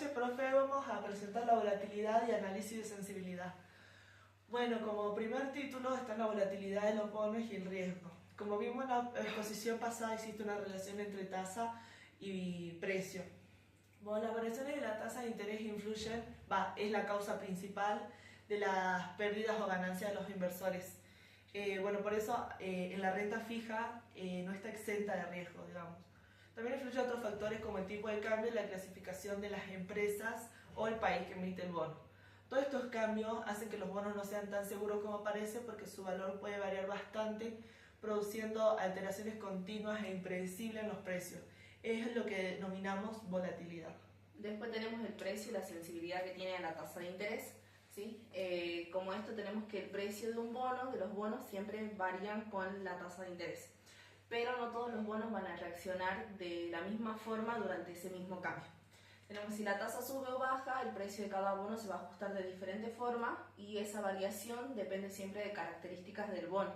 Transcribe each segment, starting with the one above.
noches, profe. Vamos a presentar la volatilidad y análisis de sensibilidad. Bueno, como primer título está la volatilidad de los bonos y el riesgo. Como vimos en la exposición pasada, existe una relación entre tasa y precio. Bueno, las variaciones de la tasa de interés influyen, es la causa principal de las pérdidas o ganancias de los inversores. Por eso en la renta fija no está exenta de riesgo, digamos. También influyen otros factores como el tipo de cambio y la clasificación de las empresas o el país que emite el bono. Todos estos cambios hacen que los bonos no sean tan seguros como parece porque su valor puede variar bastante, produciendo alteraciones continuas e impredecibles en los precios. Es lo que denominamos volatilidad. Después tenemos el precio y la sensibilidad que tiene a la tasa de interés. ¿Sí? Como esto tenemos que el precio de un bono, de los bonos, siempre varían con la tasa de interés. Pero no todos los bonos van a reaccionar de la misma forma durante ese mismo cambio. Tenemos si la tasa sube o baja, el precio de cada bono se va a ajustar de diferente forma y esa variación depende siempre de características del bono,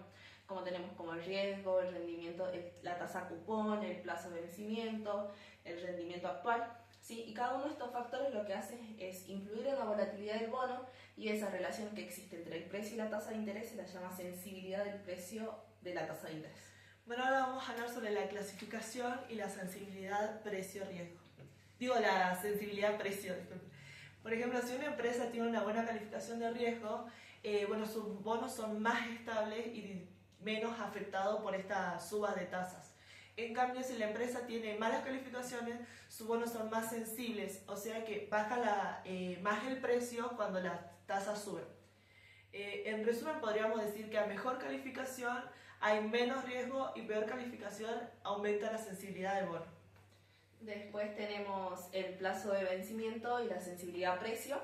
como tenemos como el riesgo, el rendimiento, la tasa cupón, el plazo de vencimiento, el rendimiento actual. ¿Sí? Y cada uno de estos factores lo que hace es influir en la volatilidad del bono y esa relación que existe entre el precio y la tasa de interés se la llama sensibilidad del precio de la tasa de interés. Bueno, ahora vamos a hablar sobre la clasificación y la sensibilidad precio-riesgo. La sensibilidad precio. Por ejemplo, si una empresa tiene una buena calificación de riesgo, sus bonos son más estables y menos afectados por estas subas de tasas. En cambio, si la empresa tiene malas calificaciones, sus bonos son más sensibles, o sea que baja más el precio cuando las tasas suben. En resumen, podríamos decir que a mejor calificación hay menos riesgo y peor calificación aumenta la sensibilidad del bono. Después tenemos el plazo de vencimiento y la sensibilidad a precio.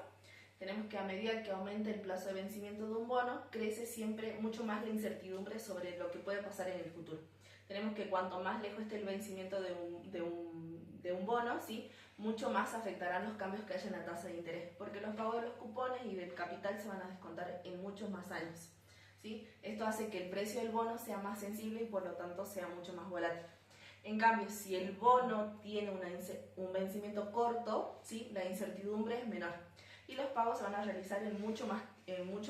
Tenemos que a medida que aumenta el plazo de vencimiento de un bono, crece siempre mucho más la incertidumbre sobre lo que puede pasar en el futuro. Tenemos que cuanto más lejos esté el vencimiento de un bono, ¿sí? Mucho más afectarán los cambios que haya en la tasa de interés, porque los pagos de los cupones y del capital se van a descontar en muchos más años. ¿Sí? Esto hace que el precio del bono sea más sensible y por lo tanto sea mucho más volátil. En cambio, si el bono tiene un vencimiento corto, ¿sí? La incertidumbre es menor y los pagos se van a realizar en mucho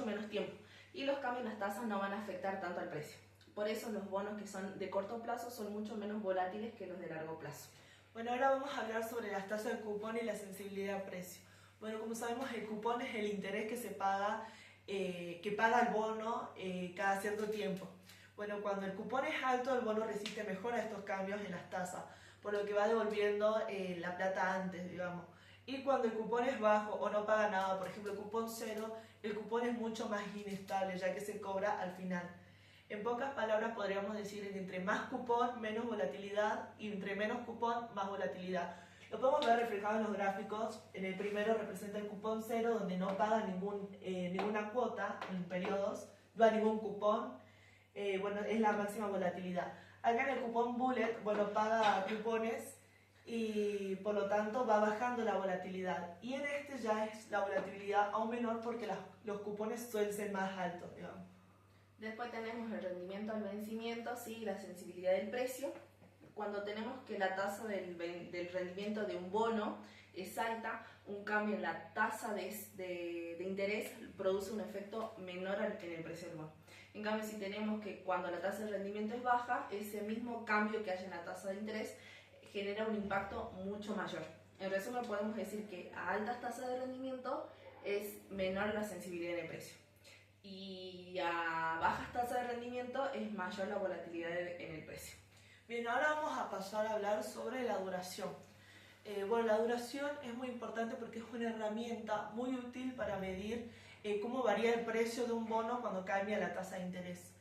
menos tiempo y los cambios en las tasas no van a afectar tanto al precio. Por eso los bonos que son de corto plazo son mucho menos volátiles que los de largo plazo. Bueno, ahora vamos a hablar sobre las tasas de cupón y la sensibilidad a precio. Bueno, como sabemos, el cupón es el interés que paga el bono cada cierto tiempo. Bueno, cuando el cupón es alto, el bono resiste mejor a estos cambios en las tasas, por lo que va devolviendo la plata antes, digamos. Y cuando el cupón es bajo o no paga nada, por ejemplo, el cupón cero, el cupón es mucho más inestable, ya que se cobra al final. En pocas palabras podríamos decir que entre más cupón, menos volatilidad, y entre menos cupón, más volatilidad. Lo podemos ver reflejado en los gráficos. En el primero representa el cupón cero, donde no paga ninguna cuota en periodos, no hay ningún cupón. Es la máxima volatilidad. Acá en el cupón bullet, paga cupones y por lo tanto va bajando la volatilidad. Y en este ya es la volatilidad aún menor porque los cupones suelen ser más altos, digamos. Después tenemos el rendimiento al vencimiento, ¿sí? La sensibilidad del precio. Cuando tenemos que la tasa del rendimiento de un bono es alta, un cambio en la tasa de interés produce un efecto menor en el precio del bono. En cambio, si tenemos que cuando la tasa de rendimiento es baja, ese mismo cambio que haya en la tasa de interés genera un impacto mucho mayor. En resumen, podemos decir que a altas tasas de rendimiento es menor la sensibilidad del precio. Y a bajas tasas de rendimiento es mayor la volatilidad en el precio. Bien, ahora vamos a pasar a hablar sobre la duración. La duración es muy importante porque es una herramienta muy útil para medir cómo varía el precio de un bono cuando cambia la tasa de interés.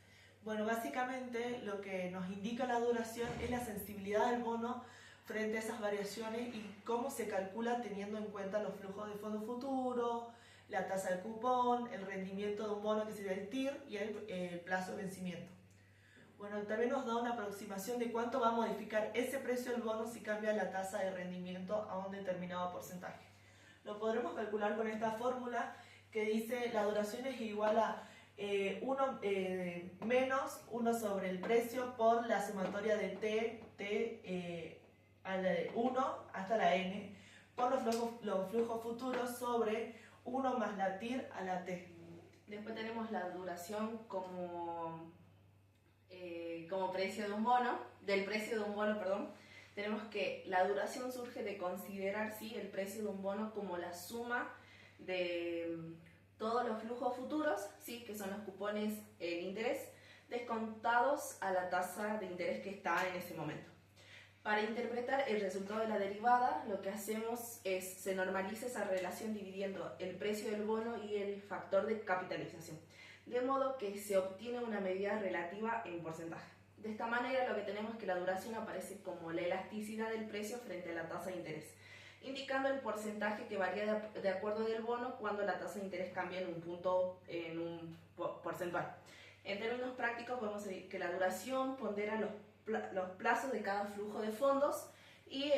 Bueno, básicamente lo que nos indica la duración es la sensibilidad del bono frente a esas variaciones y cómo se calcula teniendo en cuenta los flujos de fondo futuro, la tasa del cupón, el rendimiento de un bono que sería el TIR y el plazo de vencimiento. Bueno, también nos da una aproximación de cuánto va a modificar ese precio del bono si cambia la tasa de rendimiento a un determinado porcentaje. Lo podremos calcular con esta fórmula que dice la duración es igual a menos 1 sobre el precio por la sumatoria de t a la de 1 hasta la n, por los flujos futuros sobre 1 más la TIR a la T. Después tenemos la duración como precio de un bono, del precio de un bono, perdón. Tenemos que la duración surge de considerar ¿sí? el precio de un bono como la suma de todos los flujos futuros, ¿sí? que son los cupones, el interés, descontados a la tasa de interés que está en ese momento. Para interpretar el resultado de la derivada, lo que hacemos es, se normaliza esa relación dividiendo el precio del bono y el factor de capitalización, de modo que se obtiene una medida relativa en porcentaje. De esta manera lo que tenemos es que la duración aparece como la elasticidad del precio frente a la tasa de interés, indicando el porcentaje que varía de acuerdo del bono cuando la tasa de interés cambia en un porcentual. En términos prácticos podemos decir que la duración pondera los plazos de cada flujo de fondos y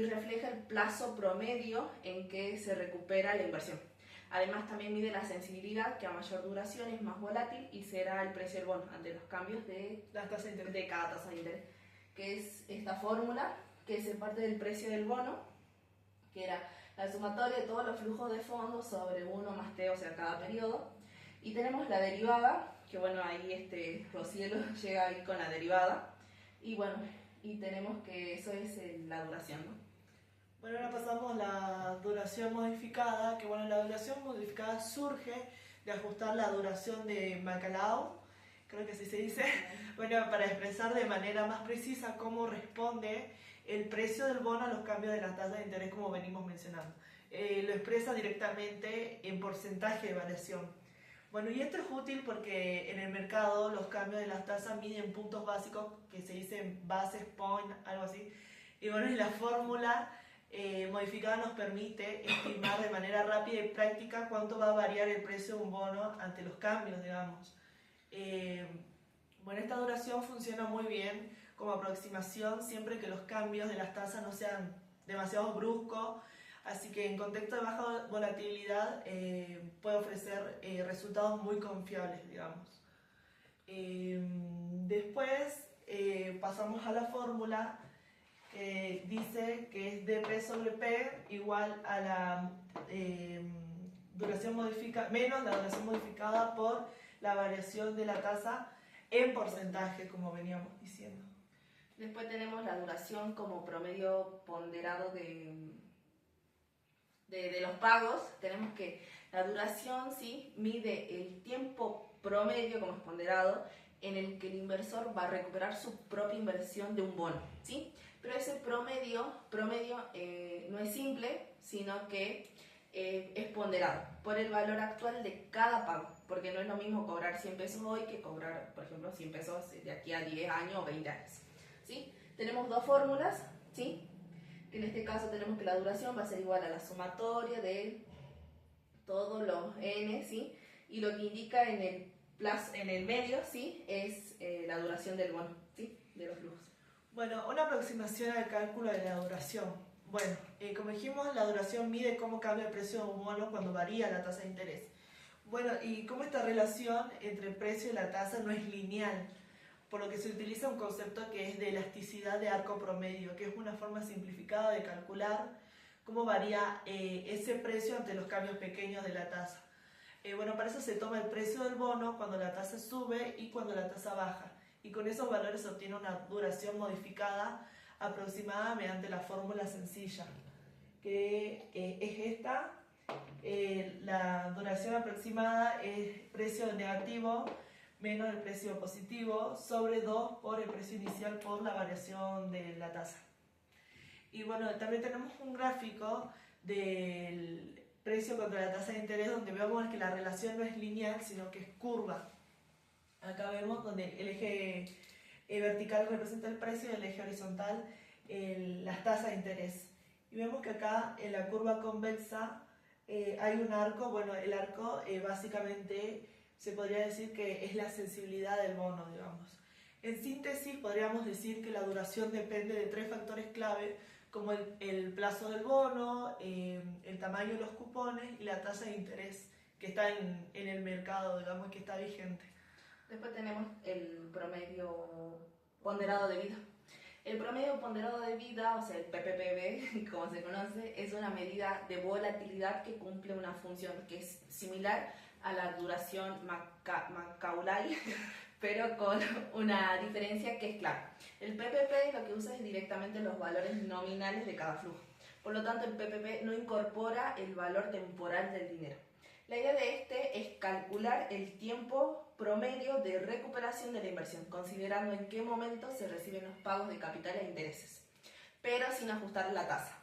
refleja el plazo promedio en que se recupera la inversión. Además también mide la sensibilidad, que a mayor duración es más volátil y será el precio del bono ante los cambios de cada tasa de interés, que es esta fórmula que se parte del precio del bono, que era la sumatoria de todos los flujos de fondos sobre 1 más T, o sea, cada periodo. Y tenemos la derivada, que bueno, ahí Rocielo llega ahí con la derivada. Y bueno, y tenemos que eso es la duración, ¿no? Bueno, ahora pasamos a la duración modificada, que bueno, la duración modificada surge de ajustar la duración de Macaulay, creo que así se dice, bueno, para expresar de manera más precisa cómo responde el precio del bono a los cambios de las tasas de interés, como venimos mencionando. Lo expresa directamente en porcentaje de variación. Bueno, y esto es útil porque en el mercado los cambios de las tasas miden puntos básicos que se dicen bases, point, algo así. Y bueno, y la fórmula modificada nos permite estimar de manera rápida y práctica cuánto va a variar el precio de un bono ante los cambios, digamos. Bueno, esta duración funciona muy bien como aproximación siempre que los cambios de las tasas no sean demasiado bruscos, así que en contexto de baja volatilidad puede ofrecer resultados muy confiables, digamos. Después pasamos a la fórmula que dice que es dP sobre P igual a la duración modificada menos la duración modificada por la variación de la tasa en porcentaje, como veníamos diciendo. Después tenemos la duración como promedio ponderado de los pagos. Tenemos que la duración ¿sí? mide el tiempo promedio como es ponderado en el que el inversor va a recuperar su propia inversión de un bono, ¿sí? Pero ese promedio no es simple, sino que es ponderado por el valor actual de cada pago, porque no es lo mismo cobrar 100 pesos hoy que cobrar, por ejemplo, 100 pesos de aquí a 10 años o 20 años, ¿sí? Tenemos dos fórmulas, ¿sí? En este caso tenemos que la duración va a ser igual a la sumatoria de todos los n, ¿sí? Y lo que indica en el medio, ¿sí? Es la duración del bono, ¿sí? De los flujos. Bueno, una aproximación al cálculo de la duración. Bueno, como dijimos, la duración mide cómo cambia el precio de un bono cuando varía la tasa de interés. Bueno, y cómo esta relación entre el precio y la tasa no es lineal, por lo que se utiliza un concepto que es de elasticidad de arco promedio, que es una forma simplificada de calcular cómo varía ese precio ante los cambios pequeños de la tasa. Bueno, para eso se toma el precio del bono cuando la tasa sube y cuando la tasa baja, y con esos valores se obtiene una duración modificada aproximada mediante la fórmula sencilla, que es esta. La duración aproximada es precio negativo menos el precio positivo sobre 2 por el precio inicial por la variación de la tasa. Y bueno, también tenemos un gráfico del precio contra la tasa de interés donde vemos que la relación no es lineal sino que es curva. Acá vemos donde el eje vertical representa el precio y el eje horizontal las tasas de interés. Y vemos que acá en la curva convexa hay un arco. Bueno, el arco básicamente se podría decir que es la sensibilidad del bono, digamos. En síntesis, podríamos decir que la duración depende de 3 factores clave, como el plazo del bono, el tamaño de los cupones y la tasa de interés que está en el mercado, digamos, que está vigente. Después tenemos el promedio ponderado de vida. El promedio ponderado de vida, o sea, el PPPB, como se conoce, es una medida de volatilidad que cumple una función que es similar a la duración Macaulay, pero con una diferencia que es clara. El PPP lo que usa es directamente los valores nominales de cada flujo. Por lo tanto, el PPP no incorpora el valor temporal del dinero. La idea de este es calcular el tiempo promedio de recuperación de la inversión, considerando en qué momento se reciben los pagos de capital e intereses, pero sin ajustar la tasa.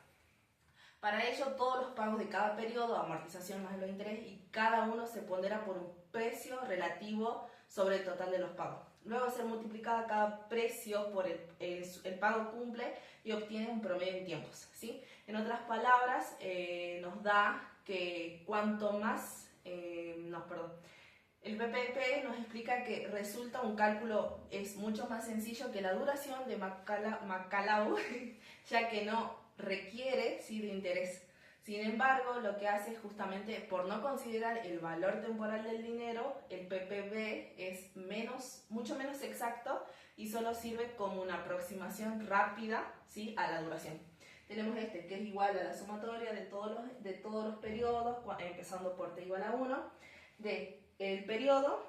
Para ello, todos los pagos de cada periodo, amortización más los intereses, y cada uno se pondera por un precio relativo sobre el total de los pagos. Luego de ser multiplicada cada precio por el pago cumple y obtiene un promedio en tiempos, ¿sí? En otras palabras, nos da que cuanto más, el PPP nos explica que resulta un cálculo es mucho más sencillo que la duración de Macaulay, ya que no requiere de interés. Sin embargo, lo que hace es justamente por no considerar el valor temporal del dinero, el PPP es mucho menos exacto y solo sirve como una aproximación rápida, ¿sí?, a la duración. Tenemos este que es igual a la sumatoria de todos los periodos, empezando por t igual a 1, del periodo,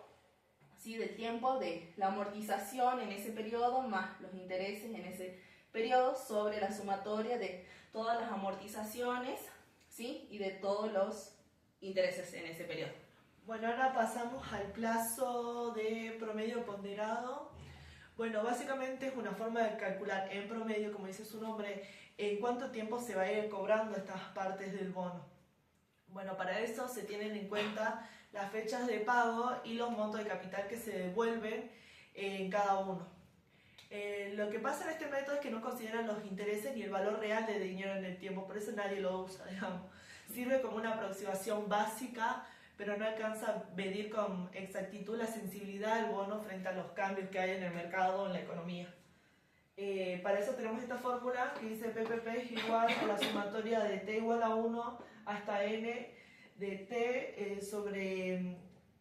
¿sí?, del tiempo, de la amortización en ese periodo más los intereses en ese periodo sobre la sumatoria de todas las amortizaciones, ¿sí?, y de todos los intereses en ese periodo. Bueno, ahora pasamos al plazo de promedio ponderado. Bueno, básicamente es una forma de calcular en promedio, como dice su nombre, en cuánto tiempo se va a ir cobrando estas partes del bono. Bueno, para eso se tienen en cuenta las fechas de pago y los montos de capital que se devuelven en cada uno. Lo que pasa en este método es que no consideran los intereses ni el valor real de dinero en el tiempo, por eso nadie lo usa, digamos. Sirve como una aproximación básica, pero no alcanza a medir con exactitud la sensibilidad del bono frente a los cambios que hay en el mercado o en la economía. Para eso tenemos esta fórmula que dice PPP es igual a la sumatoria de t igual a 1 hasta n de t sobre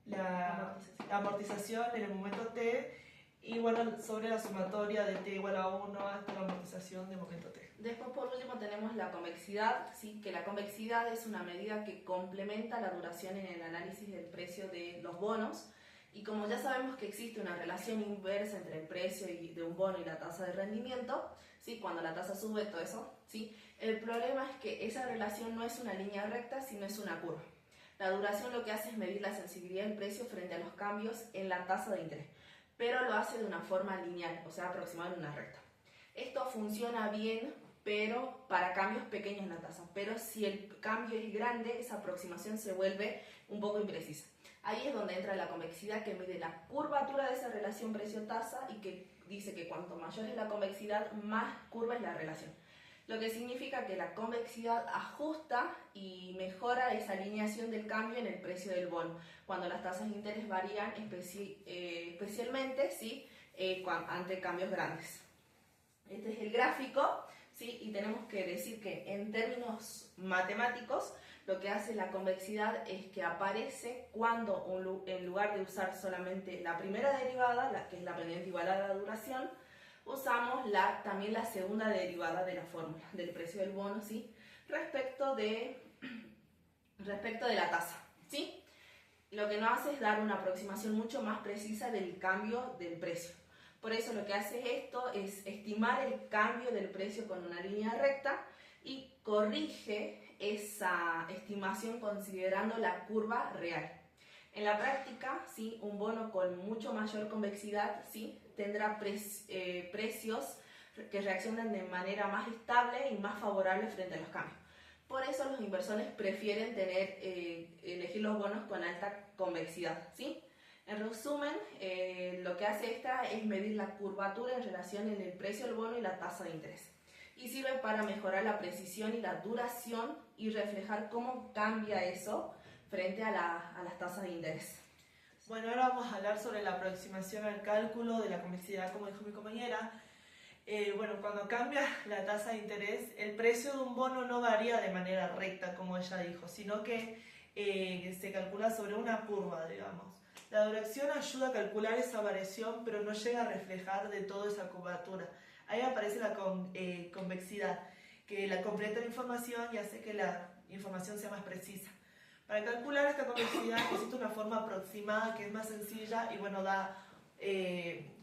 la amortización en el momento t, y bueno, sobre la sumatoria de t igual a 1 hasta la amortización de momento t. Después, por último, tenemos la convexidad, ¿sí?, que la convexidad es una medida que complementa la duración en el análisis del precio de los bonos. Y como ya sabemos que existe una relación inversa entre el precio de un bono y la tasa de rendimiento, ¿sí?, cuando la tasa sube, todo eso, ¿sí?, el problema es que esa relación no es una línea recta, sino es una curva. La duración lo que hace es medir la sensibilidad del precio frente a los cambios en la tasa de interés, pero lo hace de una forma lineal, o sea, aproximada en una recta. Esto funciona bien, pero para cambios pequeños en la tasa, pero si el cambio es grande, esa aproximación se vuelve un poco imprecisa. Ahí es donde entra la convexidad, que mide la curvatura de esa relación precio-tasa y que dice que cuanto mayor es la convexidad, más curva es la relación. Lo que significa que la convexidad ajusta y mejora esa alineación del cambio en el precio del bono, cuando las tasas de interés varían especialmente, ¿sí?, ante cambios grandes. Este es el gráfico, ¿sí?, y tenemos que decir que en términos matemáticos, lo que hace la convexidad es que aparece cuando en lugar de usar solamente la primera derivada, que es la pendiente igual a la duración, usamos también la segunda derivada de la fórmula del precio del bono, ¿sí?, respecto de la tasa, ¿sí? Lo que nos hace es dar una aproximación mucho más precisa del cambio del precio. Por eso lo que hace esto es estimar el cambio del precio con una línea recta y corrige esa estimación considerando la curva real. En la práctica, ¿sí?, un bono con mucho mayor convexidad, ¿sí?, tendrá precios que reaccionan de manera más estable y más favorable frente a los cambios. Por eso los inversores prefieren elegir los bonos con alta convexidad, ¿sí? En resumen, lo que hace esta es medir la curvatura en relación en el precio del bono y la tasa de interés. Y sirve para mejorar la precisión y la duración y reflejar cómo cambia eso frente a las tasas de interés. Bueno, ahora vamos a hablar sobre la aproximación al cálculo de la convexidad, como dijo mi compañera. Bueno, cuando cambia la tasa de interés, el precio de un bono no varía de manera recta, como ella dijo, sino que se calcula sobre una curva, digamos. La duración ayuda a calcular esa variación, pero no llega a reflejar de todo esa curvatura. ahí aparece la convexidad, que la completa la información y hace que la información sea más precisa. Para calcular esta convexidad existe una forma aproximada que es más sencilla y bueno, da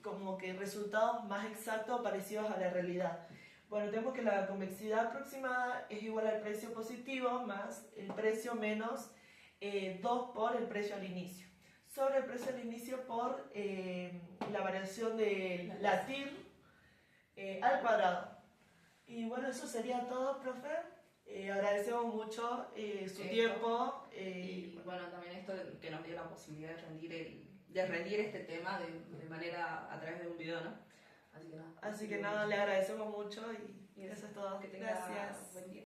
como que resultados más exactos parecidos a la realidad. Bueno, tenemos que la convexidad aproximada es igual al precio positivo más el precio menos 2 por el precio al inicio. Sobre el precio al inicio por la variación de la TIR al cuadrado. Y bueno, eso sería todo, profe. Agradecemos mucho su tiempo. Y bueno, también esto que nos dio la posibilidad de rendir este tema de manera a través de un video, ¿no? Así que nada, le agradecemos mucho y eso es todo. Que tenga Gracias. buen día.